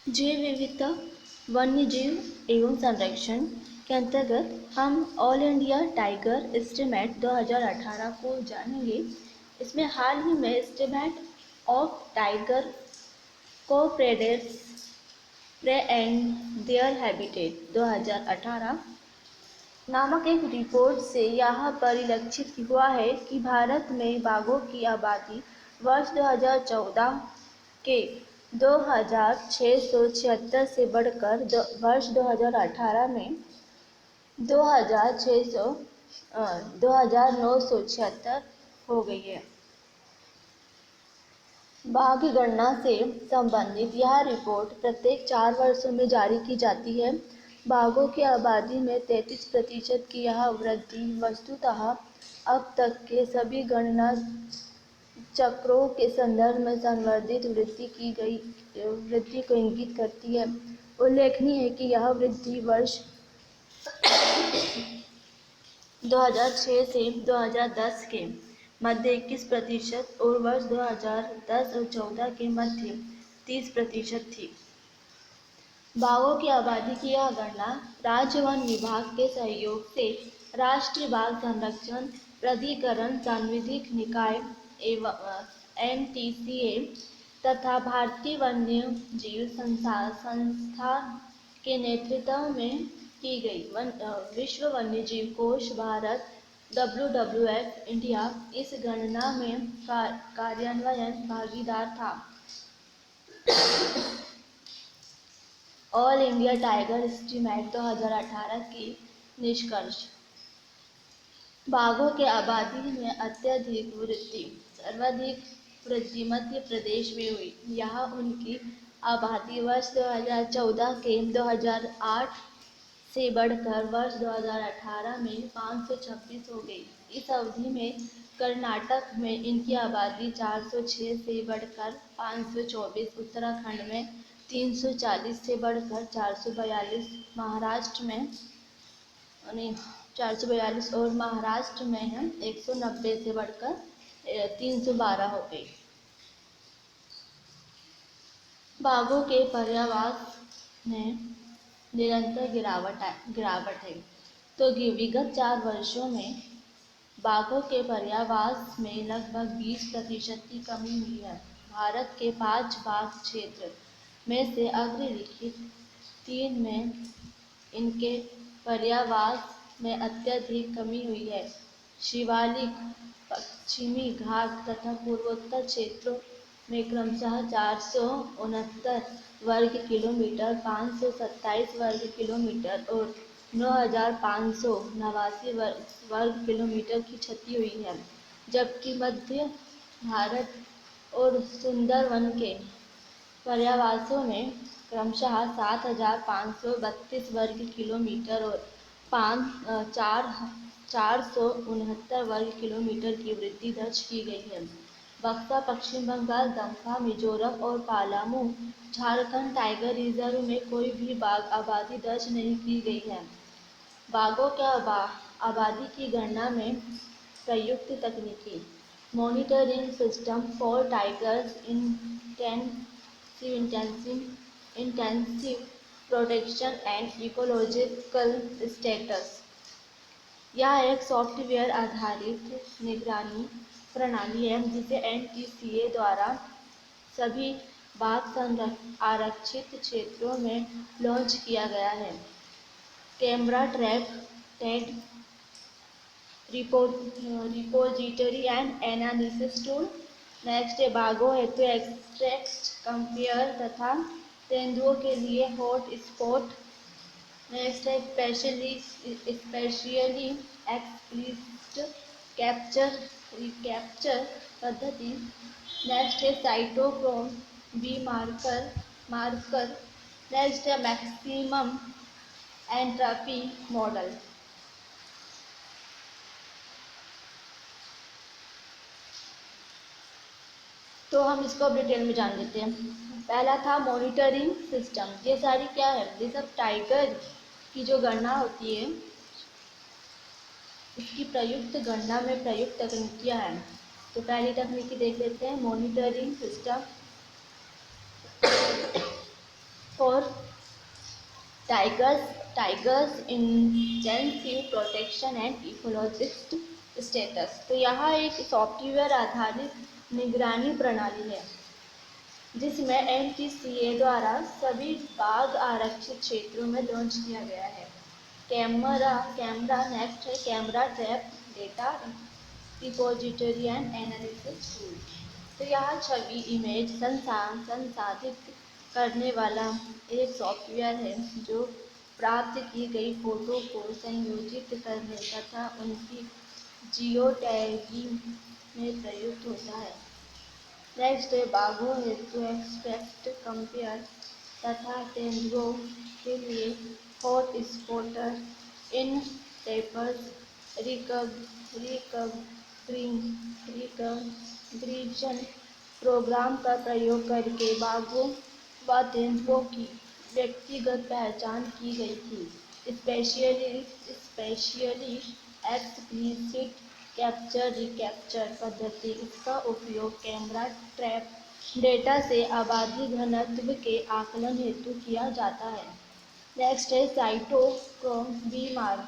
जैव विविधता वन्य जीव एवं संरक्षण के अंतर्गत हम ऑल इंडिया टाइगर एस्टीमेट 2018 को जानेंगे। इसमें हाल ही में एस्टीमेट ऑफ टाइगर को predators prey and their habitat 2018 नामक एक रिपोर्ट से यह परिलक्षित हुआ है कि भारत में बाघों की आबादी वर्ष 2014 के 2676 से बढ़कर वर्ष 2018 में 2976 हो गई है। बाघ गणना से संबंधित यह रिपोर्ट प्रत्येक 4 वर्षों में जारी की जाती है। बाघों की आबादी में 33% की यह वृद्धि वस्तुतः अब तक के सभी गणना चक्रों के संदर्भ में संवर्धित वृद्धि को इंगित करती है। उल्लेखनीय है कि यह वृद्धि वर्ष 2006 से 2010 के मध्य 21% और वर्ष 2010 और 14 के मध्य 30% थी। बाघों की आबादी की यह गणना राज्य वन विभाग के सहयोग से राष्ट्रीय बाघ संरक्षण प्राधिकरण सांविधिक निकाय एवं NTCA तथा भारतीय वन्य जीव संस्था के नेतृत्व में की गई। विश्व वन्यजीव कोष भारत WWF इंडिया इस गणना में कार्यान्वयन भागीदार था। ऑल इंडिया टाइगर एस्टीमेट 2018 की निष्कर्ष। बाघों के आबादी में अत्यधिक वृद्धि। सर्वाधिक वृद्धि मध्य प्रदेश में हुई। यहाँ उनकी आबादी वर्ष 2014 के 2008 से बढ़कर वर्ष 2018 में 526 हो गई। इस अवधि में कर्नाटक में इनकी आबादी 406 से बढ़कर 524, उत्तराखंड में 340 से बढ़कर 442, महाराष्ट्र में 442 और महाराष्ट्र में है 190 से बढ़कर 312 हो गई। बाघों के पर्यावास में निरंतर गिरावट है। तो विगत 4 वर्षों में बाघों के पर्यावास में लगभग 20% की कमी हुई है। भारत के 5 बाघ क्षेत्र में से अग्रलिखित 3 में इनके पर्यावास में अत्यधिक कमी हुई है। शिवालिक, पश्चिमी घाट तथा पूर्वोत्तर क्षेत्रों में क्रमशः 469 वर्ग किलोमीटर, 527 वर्ग किलोमीटर और 9589 वर्ग किलोमीटर की क्षति हुई है, जबकि मध्य भारत और सुंदरवन के पर्यावासों में क्रमशः 7532 वर्ग किलोमीटर और 469 वर्ग किलोमीटर की वृद्धि दर्ज की गई है। बक्सा, पश्चिम बंगाल, दमका, मिजोरम और पलामू, झारखंड टाइगर रिजर्व में कोई भी बाघ आबादी दर्ज नहीं की गई है। बाघों के आबादी की गणना में प्रयुक्त तकनीकी। Monitoring system for tigers intensive protection and ecological status. यह एक सॉफ्टवेयर आधारित निगरानी प्रणाली है जिसे NTCA द्वारा सभी बाघ आरक्षित क्षेत्रों में लॉन्च किया गया है। Camera trap Ted repository and analysis tool. Next है बाघों हेतु एक्सट्रैक्ट कंपेयर तथा तेंदुओं के लिए हॉट स्पॉट। नेक्स्ट है स्पेशली एक्सप्लिसिट कैप्चर पद्धति। नेक्स्ट है साइटोक्रोम बी मार्कर। नेक्स्ट है मैक्सिमम एंट्रोपी मॉडल। तो हम इसको अब डिटेल में जान लेते हैं। पहला था मॉनिटरिंग सिस्टम। ये सारी क्या है, ये सब टाइगर की जो गणना होती है इसकी प्रयुक्त गणना में प्रयुक्त तकनीकियाँ हैं। तो पहली तकनीकी देख लेते हैं, monitoring system tigers intensive protection and ecologist status. तो यह एक सॉफ्टवेयर आधारित निगरानी प्रणाली है जिसमें एनटीसीए द्वारा सभी बाघ आरक्षित क्षेत्रों में लॉन्च किया गया है। कैमरा नेक्स्ट है camera trap data repository and analysis tool. तो यह छवि इमेज संसाधित करने वाला एक सॉफ्टवेयर है जो प्राप्त की गई फोटो को संयोजित करने तथा उनकी जियो टैगिंग में प्रयुक्त होता है। नेक्स्ट है बाघों हेतु एक्सट्रैक्ट कंपेयर तथा तेंदुओं के लिए हॉट स्पॉटर इन पेपर्स रिकग्निशन प्रोग्राम का प्रयोग करके बाघों व तेंदुओं की व्यक्तिगत पहचान की गई थी। स्पेशली एक्सप्लिसिट कैप्चर रिकैप्चर पद्धति। इसका उपयोग कैमरा ट्रैप डेटा से आबादी घनत्व के आकलन हेतु किया जाता है। नेक्स्ट है साइटोक्रोम बीमार।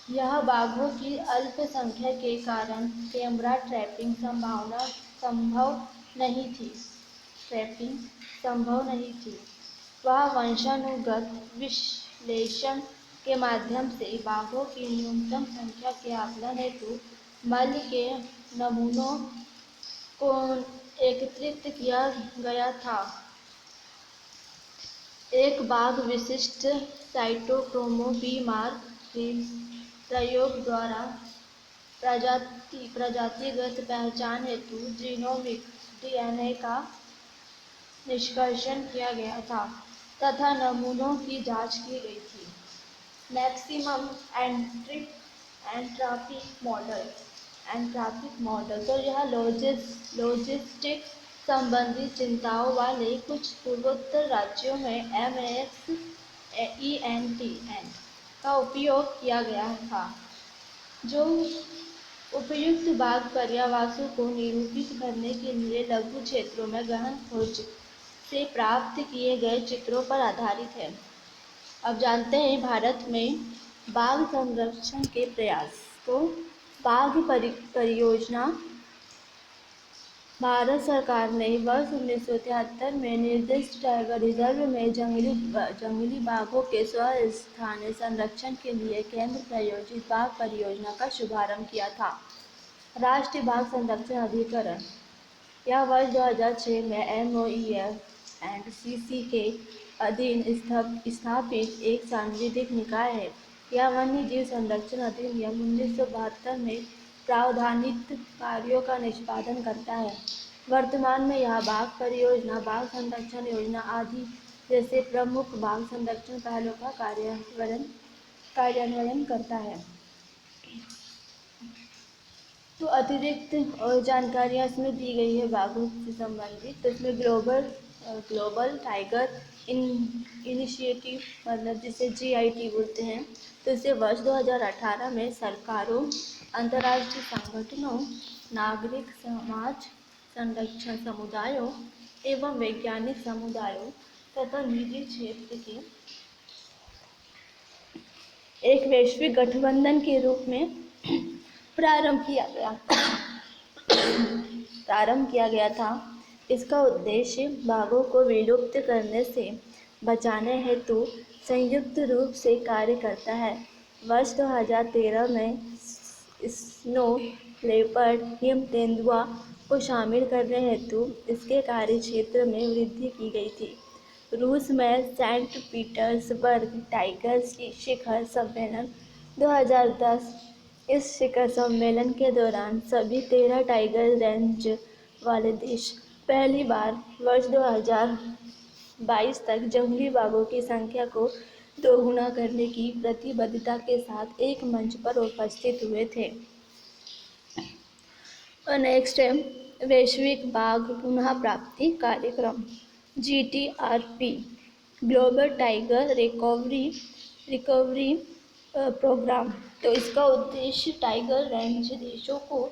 यह बाघों की अल्प संख्या के कारण कैमरा ट्रैपिंग संभव नहीं थी। वह वंशानुगत विश्लेषण के माध्यम से बाघों की न्यूनतम संख्या के आकलन हेतु मल के नमूनों को एकत्रित किया गया था। एक बाघ विशिष्ट साइटोक्रोमोबीमार के प्रयोग द्वारा प्रजातिगत पहचान हेतु जीनोमिक डीएनए का निष्कर्षण किया गया था तथा नमूनों की जांच की गई थी। Maximum entropic model. तो यह लॉजिस्टिक्स संबंधी चिंताओं वाले कुछ पूर्वोत्तर राज्यों में MAXENTN का उपयोग किया गया था जो उपयुक्त बाघ पर्यावासों को निरूपित करने के लिए लघु क्षेत्रों में गहन खोज से प्राप्त किए गए चित्रों पर आधारित है। अब जानते हैं भारत में बाघ संरक्षण के प्रयास। तो बाघ परियोजना भारत सरकार ने वर्ष 1973 में निर्दिष्ट टाइगर रिजर्व में जंगली बाघों के स्वस्थानीय संरक्षण के लिए केंद्र प्रायोजित बाघ परियोजना का शुभारंभ किया था। राष्ट्रीय बाघ संरक्षण अधिकरण यह वर्ष 2006 में MOEF एंड CC के अधीन स्थापित एक सांविधिक निकाय है। यह वन्यजीव संरक्षण अधिनियम 1972 में प्रावधानित कार्यों का निष्पादन करता है। वर्तमान में यह बाघ परियोजना, बाघ संरक्षण योजना आदि जैसे प्रमुख बाघ संरक्षण पहलों का कार्यान्वयन करता है। तो अतिरिक्त और जानकारियाँ इसमें दी गई है बाघों से संबंधित। तो इसमें ग्लोबल टाइगर इनिशिएटिव मतलब जिसे GIT बोलते हैं। तो इसे वर्ष 2018 में सरकारों, अंतर्राष्ट्रीय संगठनों, नागरिक समाज, संरक्षण समुदायों एवं वैज्ञानिक समुदायों तथा निजी क्षेत्र के एक वैश्विक गठबंधन के रूप में प्रारंभ किया गया था। इसका उद्देश्य बाघों को विलुप्त करने से बचाने हेतु संयुक्त रूप से कार्य करता है। वर्ष 2013 में स्नो लेपर्ड हिम तेंदुआ को शामिल करने हेतु इसके कार्य क्षेत्र में वृद्धि की गई थी। रूस में सेंट पीटर्सबर्ग टाइगर शिखर सम्मेलन 2010। इस शिखर सम्मेलन के दौरान सभी 13 टाइगर रेंज वाले देश पहली बार वर्ष 2022 तक जंगली बाघों की संख्या को दोगुना करने की प्रतिबद्धता के साथ एक मंच पर उपस्थित हुए थे। और नेक्स्ट है वैश्विक बाघ पुनः प्राप्ति कार्यक्रम GTRP global tiger recovery programme. तो इसका उद्देश्य टाइगर रेंज देशों को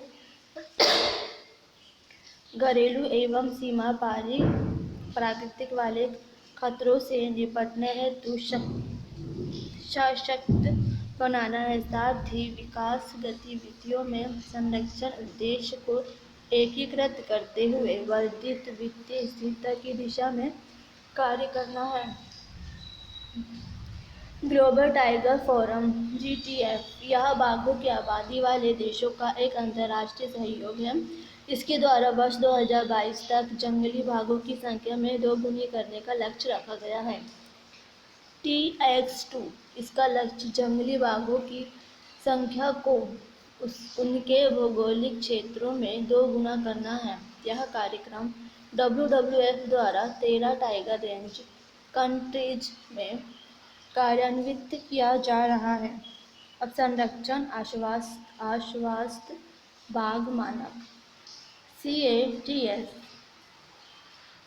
घरेलू एवं सीमा पारी प्राकृतिक वाले खतरों से निपटने हेतु सशक्त बनाना है। साथ ही विकास गतिविधियों में संरक्षण उद्देश्य को एकीकृत करते हुए वर्धित वित्तीय स्थिरता की दिशा में कार्य करना है। ग्लोबल टाइगर फोरम (GTF) यह बाघों की आबादी वाले देशों का एक अंतर्राष्ट्रीय सहयोग है। इसके द्वारा वर्ष 2022 तक जंगली बाघों की संख्या में दोगुनी करने का लक्ष्य रखा गया है। TX2 इसका लक्ष्य जंगली बाघों की संख्या को उनके भौगोलिक क्षेत्रों में 2 गुना करना है। यह कार्यक्रम WWF द्वारा 13 टाइगर रेंज कंट्रीज में कार्यान्वित किया जा रहा है। अब संरक्षण आश्वस्त बाघ मानक CATS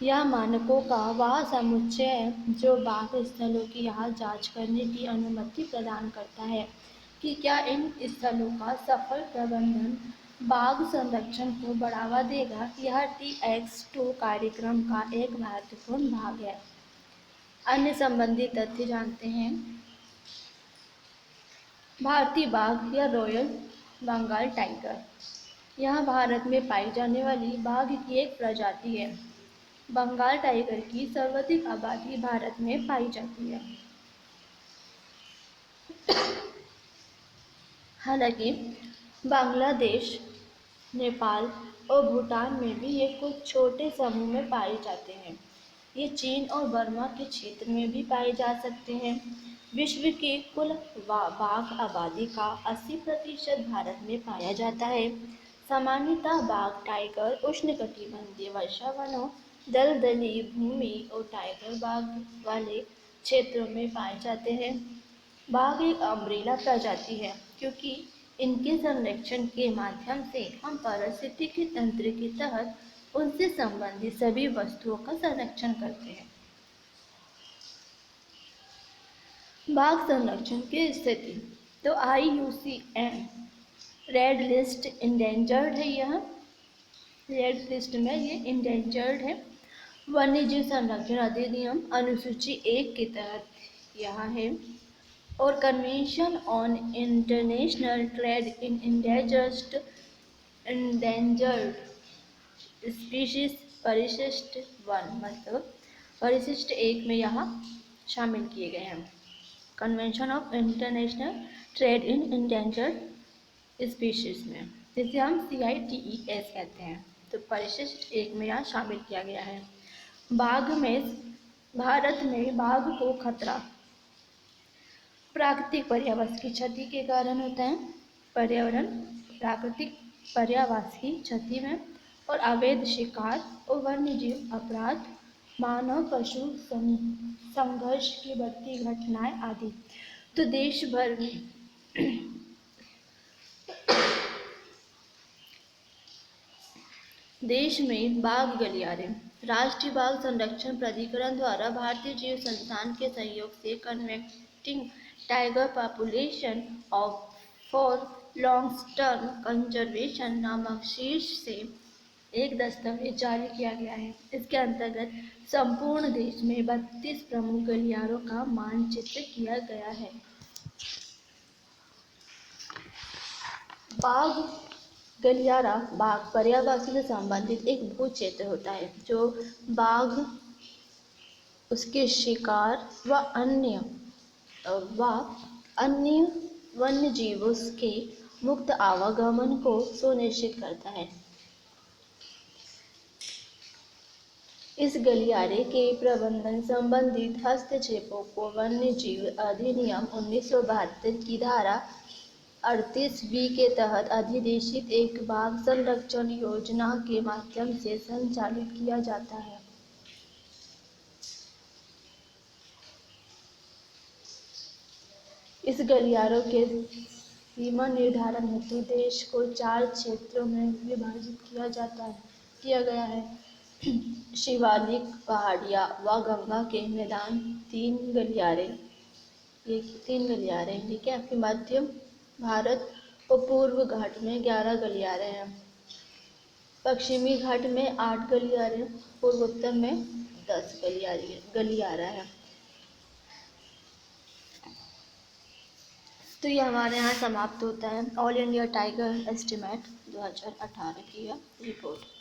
यह मानकों का वह समुच्चय है जो बाघ स्थलों की यह जांच करने की अनुमति प्रदान करता है कि क्या इन स्थलों का सफल प्रबंधन बाघ संरक्षण को बढ़ावा देगा। यह TX2 कार्यक्रम का एक महत्वपूर्ण भाग है। अन्य संबंधित तथ्य जानते हैं। भारतीय बाघ या रॉयल बंगाल टाइगर यह भारत में पाई जाने वाली बाघ की एक प्रजाति है। बंगाल टाइगर की सर्वाधिक आबादी भारत में पाई जाती है। हालांकि बांग्लादेश, नेपाल और भूटान में भी ये कुछ छोटे समूह में पाए जाते हैं। ये चीन और बर्मा के क्षेत्र में भी पाए जा सकते हैं। विश्व की कुल बाघ आबादी का 80% भारत में पाया जाता है। सामान्यतः बाघ टाइगर उष्णकटिबंधीय वर्षा वनों, दलदली भूमि और टाइगर बाघ वाले क्षेत्रों में पाए जाते हैं। बाघ एक अम्ब्रेला प्रजाति है क्योंकि इनके संरक्षण के माध्यम से हम पारिस्थितिकी तंत्र के तहत उनसे संबंधित सभी वस्तुओं का संरक्षण करते हैं। बाघ संरक्षण की स्थिति तो IUCN रेड लिस्ट इंडेंजर्ड है। यह रेड लिस्ट में ये इंडेंजर्ड है। वन्यजीव संरक्षण अधिनियम अनुसूची 1 के तहत यह है और convention on international trade in endangered species परिशिष्ट 1 मतलब परिशिष्ट 1 में यहाँ शामिल किए गए हैं। Convention of international trade in endangered species में जिसे हम CITES कहते हैं। तो परिशिष्ट 1 में यहाँ शामिल किया गया है। भारत में बाघ को खतरा प्राकृतिक पर्यावरण की क्षति के कारण होता है। प्राकृतिक पर्यावरण की क्षति में और अवैध शिकार और वन्यजीव अपराध, मानव पशु संघर्ष की बढ़ती घटनाएं आदि। तो देश में बाघ गलियारे राष्ट्रीय बाघ संरक्षण प्राधिकरण द्वारा भारतीय जीव संस्थान के सहयोग से converting tiger population of for long term conservation नामक शीर्ष से एक दस्तावेज जारी किया गया है। इसके अंतर्गत संपूर्ण देश में 32 प्रमुख गलियारों का मानचित्र किया गया है। बाघ गलियारा बाघ पर्यावरण से संबंधित एक भू क्षेत्र होता है जो बाघ, उसके शिकार व अन्य वन्य जीवों के मुक्त आवागमन को सुनिश्चित करता है। इस गलियारे के प्रबंधन संबंधित हस्तक्षेपों को वन्य जीव अधिनियम 1972 की धारा 38B के तहत अधिदेशित एक बाघ संरक्षण योजना के माध्यम से संचालित किया जाता है। इस गलियारों के सीमा निर्धारण हेतु देश को 4 क्षेत्रों में विभाजित किया गया है। शिवालिक, पहाड़ियाँ व गंगा के मैदान 3 गलियारे, ठीक है। फिर मध्य भारत और पूर्व घाट में 11 गलियारे हैं। पश्चिमी घाट में 8 गलियारे, पूर्वोत्तर में 10 गलियारा है। तो ये हमारे यहाँ समाप्त होता है ऑल इंडिया टाइगर एस्टीमेट 2018 की यह रिपोर्ट।